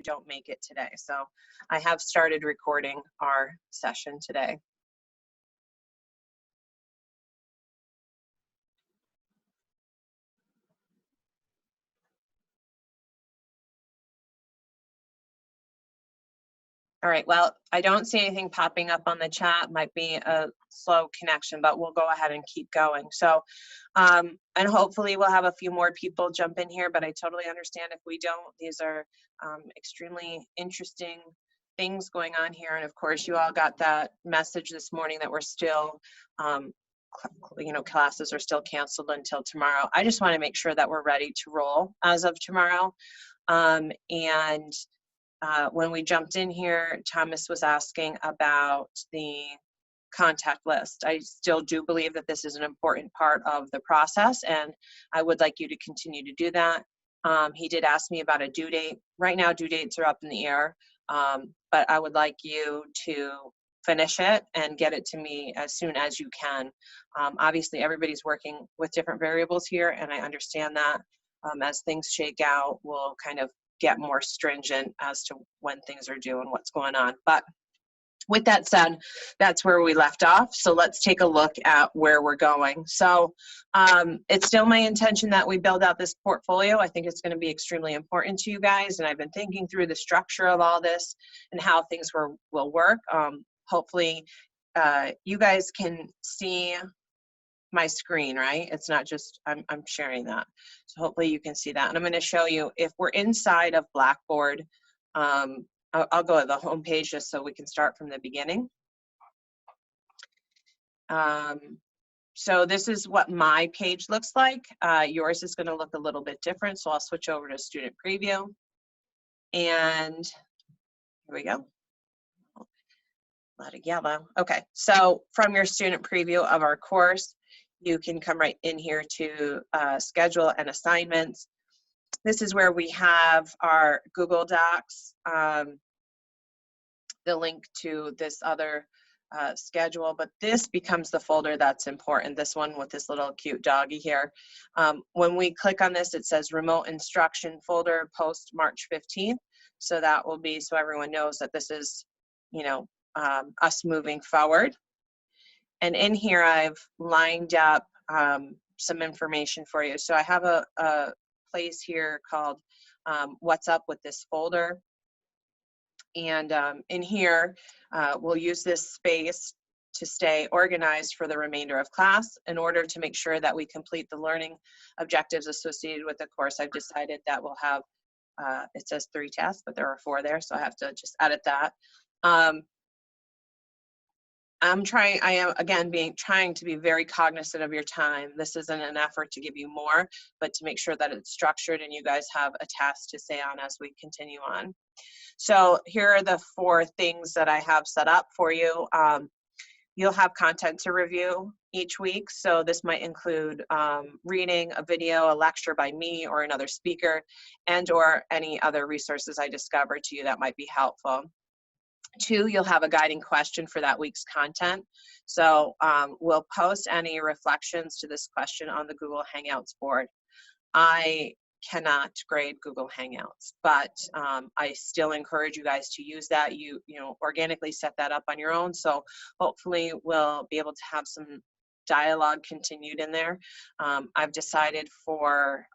don't make it today. So I have started recording our session today. All right, well, I don't see anything popping up on the chat. Might be a slow connection, but we'll go ahead and keep going. So, and hopefully we'll have a few more people jump in here, but I totally understand if we don't. These are extremely interesting things going on here. And of course, you all got that message this morning that we're still, classes are still canceled until tomorrow. I just want to make sure that we're ready to roll as of tomorrow. When we jumped in here, Thomas was asking about the contact list. I still do believe that this is an important part of the process, and I would like you to continue to do that. He did ask me about a due date. Right now, due dates are up in the air, but I would like you to finish it and get it to me as soon as you can. Obviously, everybody's working with different variables here, and I understand that. As things shake out, we'll kind of get more stringent as to when things are due and what's going on. But with that said, that's where we left off. So let's take a look at where we're going. So it's still my intention that we build out this portfolio. I think it's going to be extremely important to you guys. And I've been thinking through the structure of all this and how things will work. Hopefully you guys can see my screen, right? It's not just, I'm sharing that. So hopefully you can see that. And I'm going to show you if we're inside of Blackboard. I'll go to the home page just so we can start from the beginning. So this is what my page looks like. Yours is going to look a little bit different. So I'll switch over to student preview. And here we go. A lot of yellow. Okay, so from your student preview of our course, you can come right in here to schedule and assignments. This is where we have our Google Docs, the link to this other schedule, but this becomes the folder that's important, this one with this little cute doggy here. When we click on this, it says remote instruction folder post March 15th. So that will be, so everyone knows that this is, us moving forward. And in here, I've lined up some information for you. So I have a place here called What's Up with this folder. And in here, we'll use this space to stay organized for the remainder of class. In order to make sure that we complete the learning objectives associated with the course, I've decided that we'll have, it says 3 tasks, but there are 4 there, so I have to just edit that. I am again trying to be very cognizant of your time. This isn't an effort to give you more, but to make sure that it's structured and you guys have a task to stay on as we continue on. So here are the 4 things that I have set up for you. You'll have content to review each week. So this might include reading a video, a lecture by me or another speaker, and or any other resources I discover to you that might be helpful. 2, you'll have a guiding question for that week's content. So we'll post any reflections to this question on the Google Hangouts board. I cannot grade Google Hangouts, but I still encourage you guys to use that. You organically set that up on your own. So hopefully we'll be able to have some dialogue continued in there. I've decided for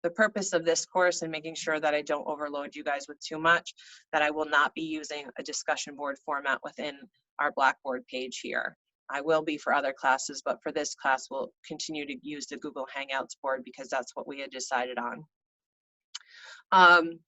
the purpose of this course and making sure that I don't overload you guys with too much, that I will not be using a discussion board format within our Blackboard page here. I will be for other classes, but for this class, we'll continue to use the Google Hangouts board because that's what we had decided on.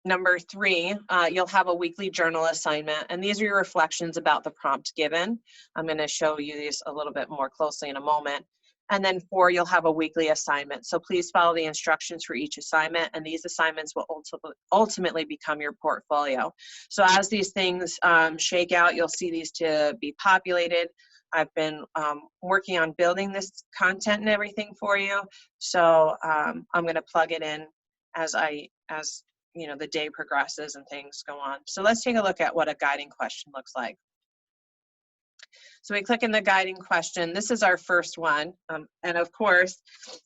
Number 3, you'll have a weekly journal assignment, and these are your reflections about the prompt given. I'm going to show you these a little bit more closely in a moment. And then 4, you'll have a weekly assignment. So please follow the instructions for each assignment, and these assignments will ultimately become your portfolio. So as these things shake out, you'll see these to be populated. I've been working on building this content and everything for you. So I'm going to plug it in as the day progresses and things go on. So let's take a look at what a guiding question looks like. So we click in the guiding question. This is our first one. And of course,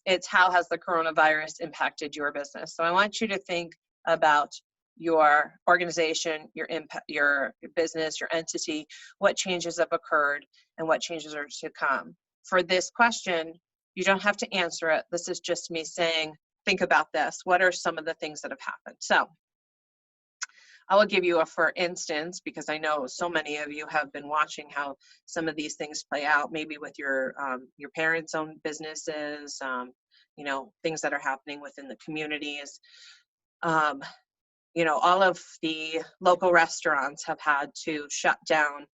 it's how has the coronavirus impacted your business? So I want you to think about your organization, your business, your entity, what changes have occurred and what changes are to come. For this question, you don't have to answer it. This is just me saying, think about this. What are some of the things that have happened? So I will give you a for instance, because I know so many of you have been watching how some of these things play out, maybe with your parents' own businesses, you know, things that are happening within the communities. You know, all of the local restaurants have had to shut down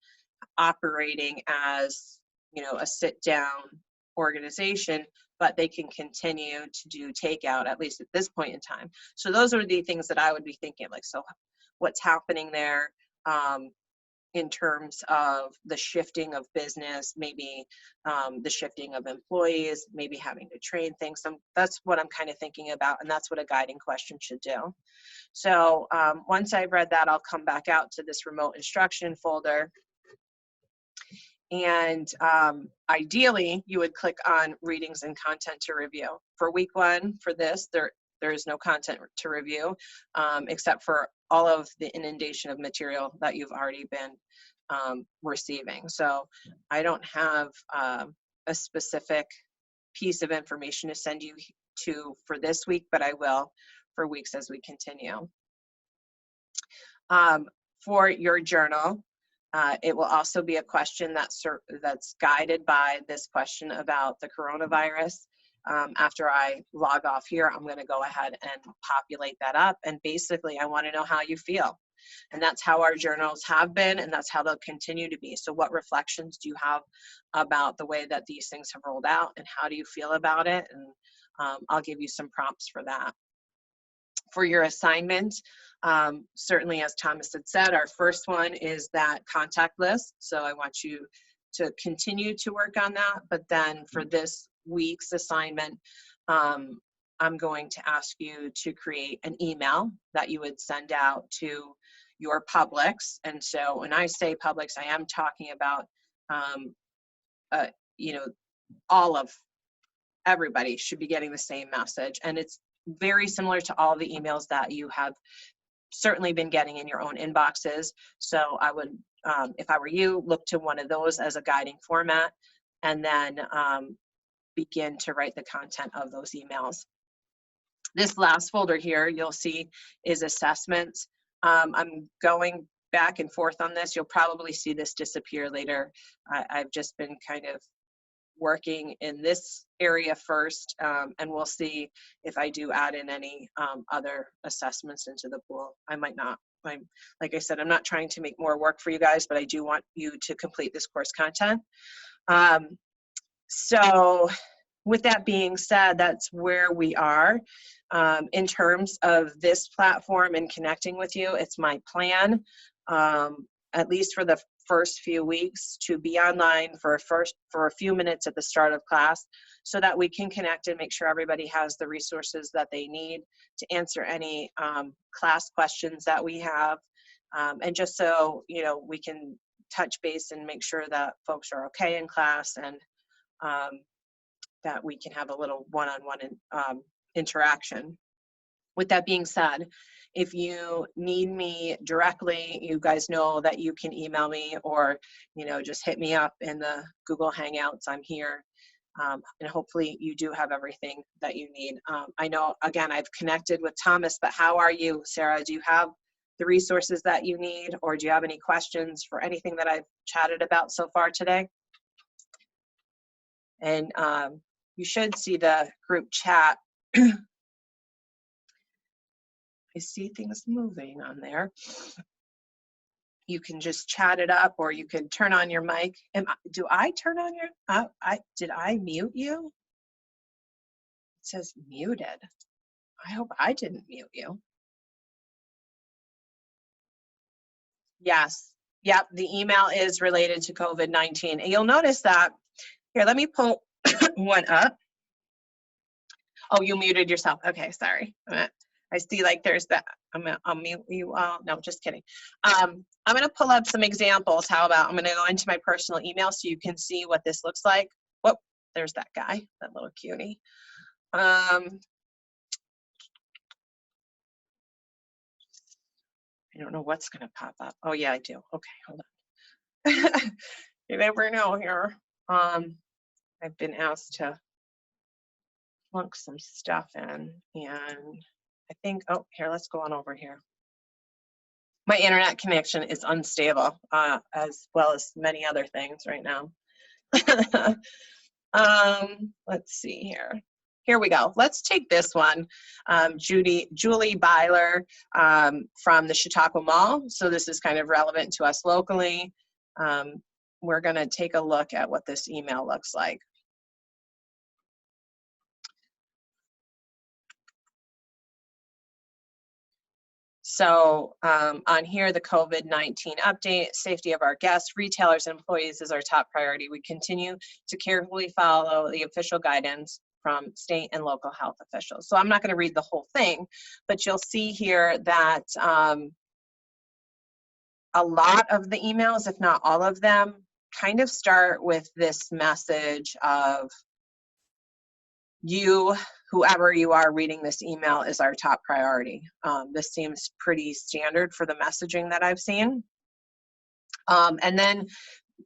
operating as, you know, a sit-down organization, but they can continue to do takeout, at least at this point in time. So those are the things that I would be thinking, like, so what's happening there in terms of the shifting of business, maybe the shifting of employees, maybe having to train things. That's what I'm kind of thinking about, and that's what a guiding question should do. So once I've read that, I'll come back out to this remote instruction folder. And ideally, you would click on readings and content to review. For week 1, for this, there is no content to review, except for all of the inundation of material that you've already been receiving. So I don't have a specific piece of information to send you to for this week, but I will for weeks as we continue. For your journal, it will also be a question that's guided by this question about the coronavirus. After I log off here, I'm going to go ahead and populate that up. And basically, I want to know how you feel. And that's how our journals have been, and that's how they'll continue to be. So what reflections do you have about the way that these things have rolled out, and how do you feel about it? And I'll give you some prompts for that. For your assignment, certainly as Thomas had said, our first one is that contact list. So I want you to continue to work on that. But then for this week's assignment, I'm going to ask you to create an email that you would send out to your Publix. And so when I say Publix, I am talking about, you know, all of everybody should be getting the same message. And it's very similar to all the emails that you have certainly been getting in your own inboxes. So I would, if I were you, look to one of those as a guiding format, and then begin to write the content of those emails. This last folder here, you'll see, is assessments. I'm going back and forth on this. You'll probably see this disappear later. I've just been kind of working in this area first, and we'll see if I do add in any other assessments into the pool. I might not. Like I said, I'm not trying to make more work for you guys, but I do want you to complete this course content. So with that being said, that's where we are in terms of this platform and connecting with you. It's my plan, at least for the first few weeks, to be online for a few minutes at the start of class, so that we can connect and make sure everybody has the resources that they need to answer any class questions that we have, and just so, you know, we can touch base and make sure that folks are okay in class, and that we can have a little one-on-one interaction. With that being said, if you need me directly, you guys know that you can email me, or, you know, just hit me up in the Google Hangouts. I'm here, and hopefully you do have everything that you need. I know, again, I've connected with Thomas, but how are you, Sarah? Do you have the resources that you need, or do you have any questions for anything that I've chatted about so far today? And you should see the group chat. I see things moving on there. You can just chat it up, or you can turn on your mic. Do I turn on your, did I mute you? It says muted. I hope I didn't mute you. Yes, yep, the email is related to COVID-19. And you'll notice that, here, let me pull one up. Oh, you muted yourself. Okay, sorry. I see, like, there's that. I'll mute you all. No, just kidding. I'm going to pull up some examples. How about I'm going to go into my personal email so you can see what this looks like. Whoop, there's that guy, that little cutie. I don't know what's going to pop up. Oh, yeah, I do. Okay, hold on. You never know here. I've been asked to plunk some stuff in, and I think, oh, here, let's go on over here. My internet connection is unstable, as well as many other things right now. Let's see here. Here we go. Let's take this one. Julie Byler from the Chautauqua Mall. So this is kind of relevant to us locally. We're going to take a look at what this email looks like. So on here, the COVID-19 update, safety of our guests, retailers, and employees is our top priority. We continue to carefully follow the official guidance from state and local health officials. So I'm not going to read the whole thing, but you'll see here that a lot of the emails, if not all of them, kind of start with this message of you, whoever you are reading this email, is our top priority. This seems pretty standard for the messaging that I've seen. And then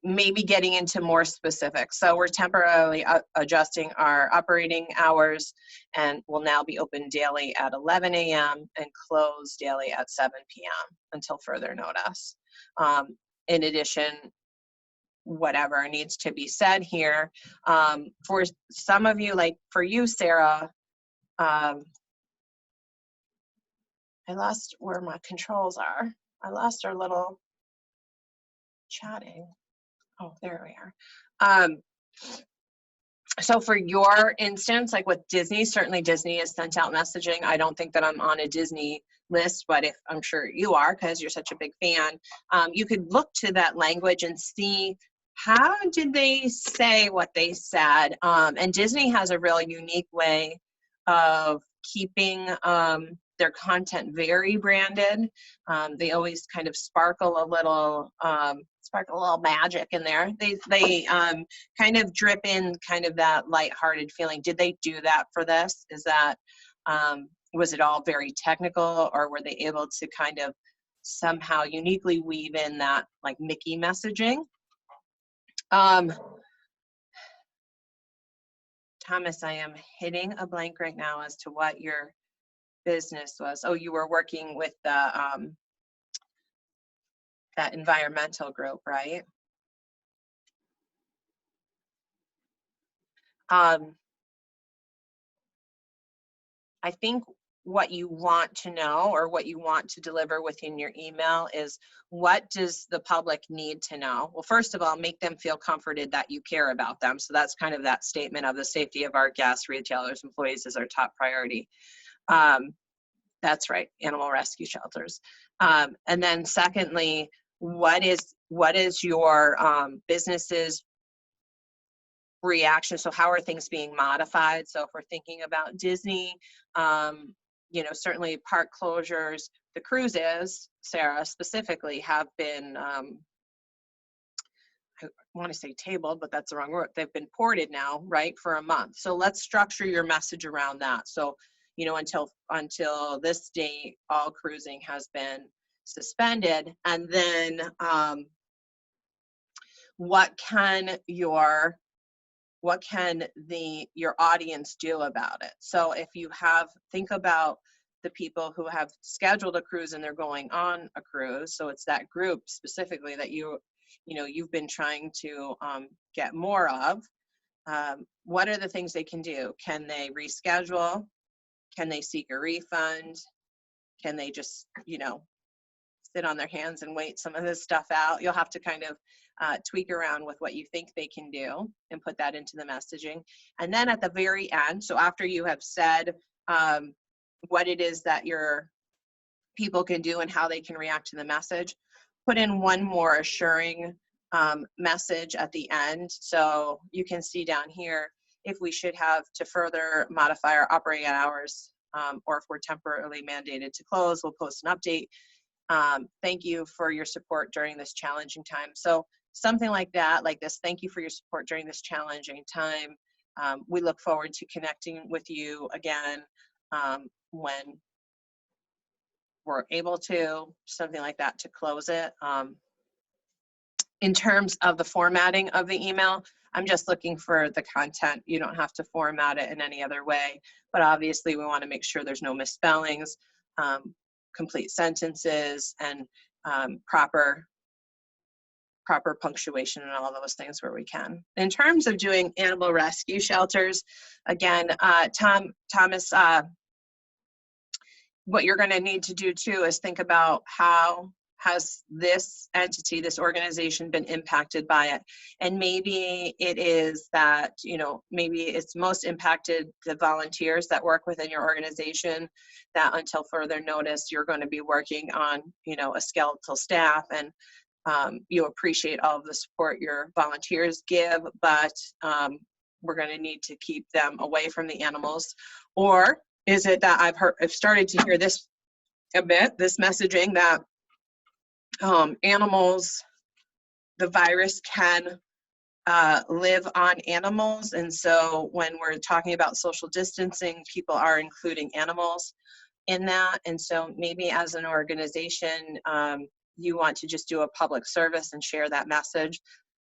maybe getting into more specifics. So we're temporarily adjusting our operating hours and will now be open daily at 11 a.m. and closed daily at 7 p.m. until further notice. In addition, whatever needs to be said here. For some of you, like for you, Sarah, I lost where my controls are. I lost our little chatting. Oh, there we are. So for your instance, like with Disney, certainly Disney has sent out messaging. I don't think that I'm on a Disney list, but if I'm sure you are because you're such a big fan, you could look to that language and see how did they say what they said. And Disney has a really unique way of keeping their content very branded. They always kind of sparkle a little magic in there. They kind of drip in kind of that lighthearted feeling. Did they do that for this? Is that was it all very technical, or were they able to kind of somehow uniquely weave in that like Mickey messaging? Thomas, I am hitting a blank right now as to what your business was. Oh, you were working with the that environmental group, right? I think what you want to know or what you want to deliver within your email is, what does the public need to know? Well, first of all, make them feel comforted that you care about them. So that's kind of that statement of the safety of our guests, retailers, employees is our top priority. That's right, animal rescue shelters. And then secondly, what is your business's reaction? So how are things being modified? So if we're thinking about Disney, you know, certainly park closures, the cruises, Sarah, specifically have been, I want to say tabled, but that's the wrong word. They've been ported now, right, for a month. So let's structure your message around that. So, you know, until this date, all cruising has been suspended. And then what can your audience do about it? So if you think about the people who have scheduled a cruise and they're going on a cruise, so it's that group specifically that you've been trying to get more of. What are the things they can do? Can they reschedule? Can they seek a refund? Can they just, you know, sit on their hands and wait some of this stuff out? You'll have to kind of tweak around with what you think they can do and put that into the messaging. And then at the very end, so after you have said what it is that your people can do and how they can react to the message, put in one more assuring message at the end. So you can see down here, if we should have to further modify our operating hours or if we're temporarily mandated to close, we'll post an update. Thank you for your support during this challenging time. So something like that, like this, thank you for your support during this challenging time. We look forward to connecting with you again when we're able to, something like that to close it. In terms of the formatting of the email, I'm just looking for the content. You don't have to format it in any other way, but obviously we want to make sure there's no misspellings, complete sentences, and proper punctuation and all those things where we can. In terms of doing animal rescue shelters, again, Thomas, what you're going to need to do too is think about how has this entity, this organization, been impacted by it. And maybe it is that, you know, maybe it's most impacted the volunteers that work within your organization, that until further notice, you're going to be working on, you know, a skeletal staff, and you appreciate all of the support your volunteers give, but we're going to need to keep them away from the animals. Or is it that I've started to hear this a bit, this messaging that animals, the virus can live on animals. And so when we're talking about social distancing, people are including animals in that. And so maybe as an organization, you want to just do a public service and share that message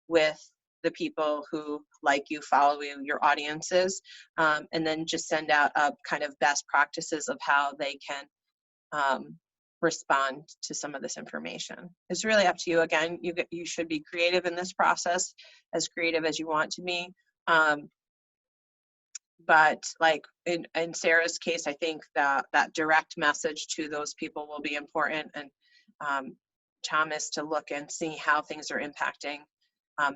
with the people who like you, follow you, your audiences, and then just send out kind of best practices of how they can respond to some of this information. It's really up to you. Again, you should be creative in this process, as creative as you want to be. But like in Sarah's case, I think that direct message to those people will be important, and Thomas, to look and see how things are impacting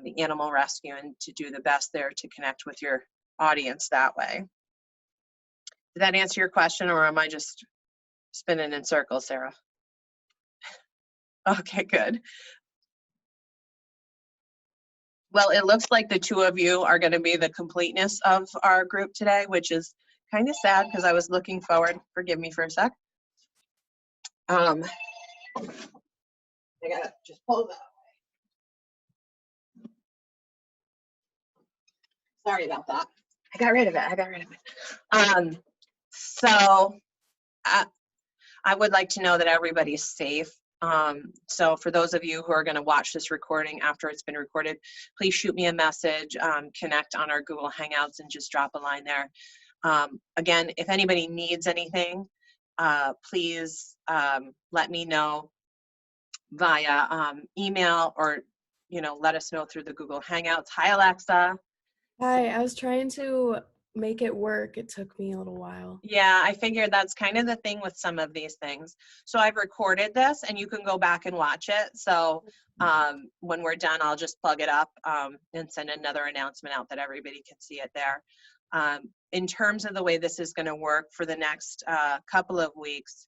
the animal rescue, and to do the best there to connect with your audience that way. Did that answer your question, or am I just spinning in circles, Sarah? Okay, good. Well, it looks like the two of you are going to be the completeness of our group today, which is kind of sad because I was looking forward. Forgive me for a sec. I gotta just pull that away. Sorry about that. I got rid of it. So I would like to know that everybody's safe. So for those of you who are going to watch this recording after it's been recorded, please shoot me a message, connect on our Google Hangouts, and just drop a line there. Again, if anybody needs anything, please let me know via email, or let us know through the Google Hangouts. Hi, Alexa. Hi, I was trying to make it work. It took me a little while. Yeah, I figured that's kind of the thing with some of these things. So I've recorded this, and you can go back and watch it. So when we're done, I'll just plug it up and send another announcement out that everybody can see it there. In terms of the way this is going to work for the next couple of weeks,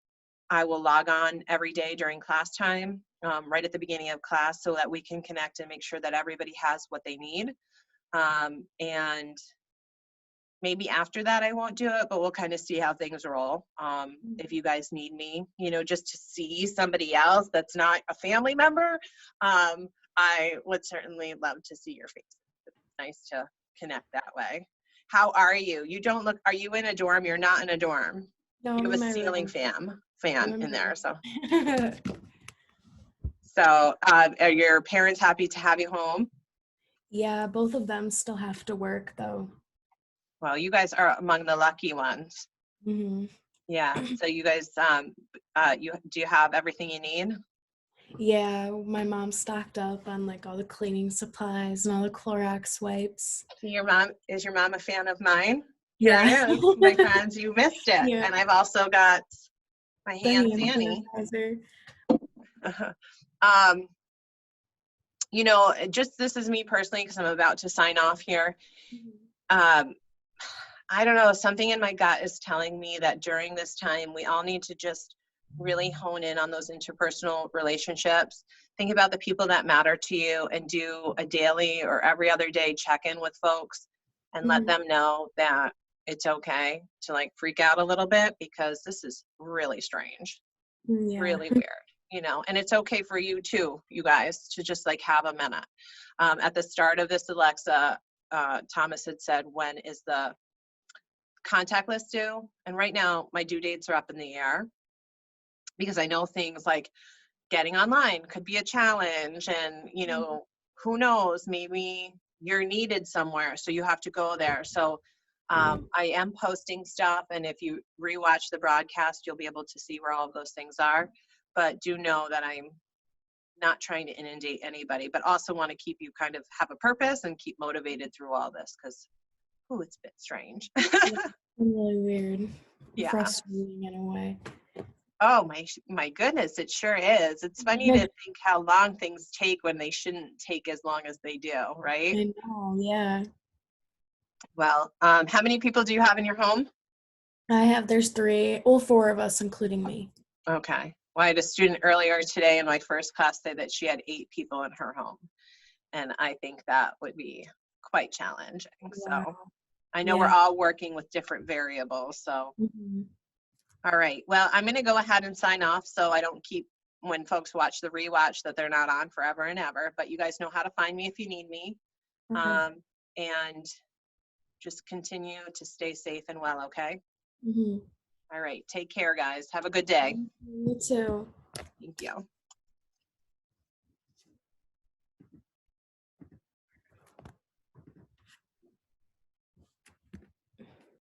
I will log on every day during class time, right at the beginning of class, so that we can connect and make sure that everybody has what they need. And maybe after that, I won't do it, but we'll kind of see how things roll. If you guys need me, just to see somebody else that's not a family member, I would certainly love to see your face. It's nice to connect that way. How are you? You don't look, are you in a dorm? You're not in a dorm. No, You I'm have in a my ceiling room. fan in there, so. So are your parents happy to have you home? Yeah, both of them still have to work though. Well, you guys are among the lucky ones. Mm-hmm. Yeah, so you guys, do you have everything you need? Yeah, my mom stocked up on like all the cleaning supplies and all the Clorox wipes. Is your mom a fan of mine? Here Yeah. it is, my friends, you missed it. Yeah. And I've also got my The hand hand Fanny. sanitizer. Just this is me personally, because I'm about to sign off here. Mm-hmm. I don't know, something in my gut is telling me that during this time, we all need to just really hone in on those interpersonal relationships. Think about the people that matter to you, and do a daily or every other day check-in with folks, and let them know that it's okay to like freak out a little bit because this is really strange, Yeah. really weird, and it's okay for you too, you guys, to just like have a minute. At the start of this, Alexa, Thomas had said, when is the contact list due? And right now my due dates are up in the air because I know things like getting online could be a challenge, and who knows, maybe you're needed somewhere, so you have to go there. So I am posting stuff, and if you rewatch the broadcast, you'll be able to see where all of those things are. But do know that I'm not trying to inundate anybody, but also want to keep you kind of have a purpose and keep motivated through all this, because it's a bit strange. Really weird. Yeah. Frustrating in a way. Oh my goodness, it sure is. It's funny to think how long things take when they shouldn't take as long as they do, right? I know, yeah. Well, how many people do you have in your home? There's 3, well, 4 of us, including me. Okay. Well, I had a student earlier today in my first class say that she had 8 people in her home. And I think that would be quite challenging. So Wow. I know we're Yeah. all working with different variables. So, Mhm. all right. Well, I'm going to go ahead and sign off so I don't keep, when folks watch the rewatch, that they're not on forever and ever. But you guys know how to find me if you need me. Okay. And just continue to stay safe and well, okay? Mhm. All right. Take care, guys. Have a good day. You too. Thank you.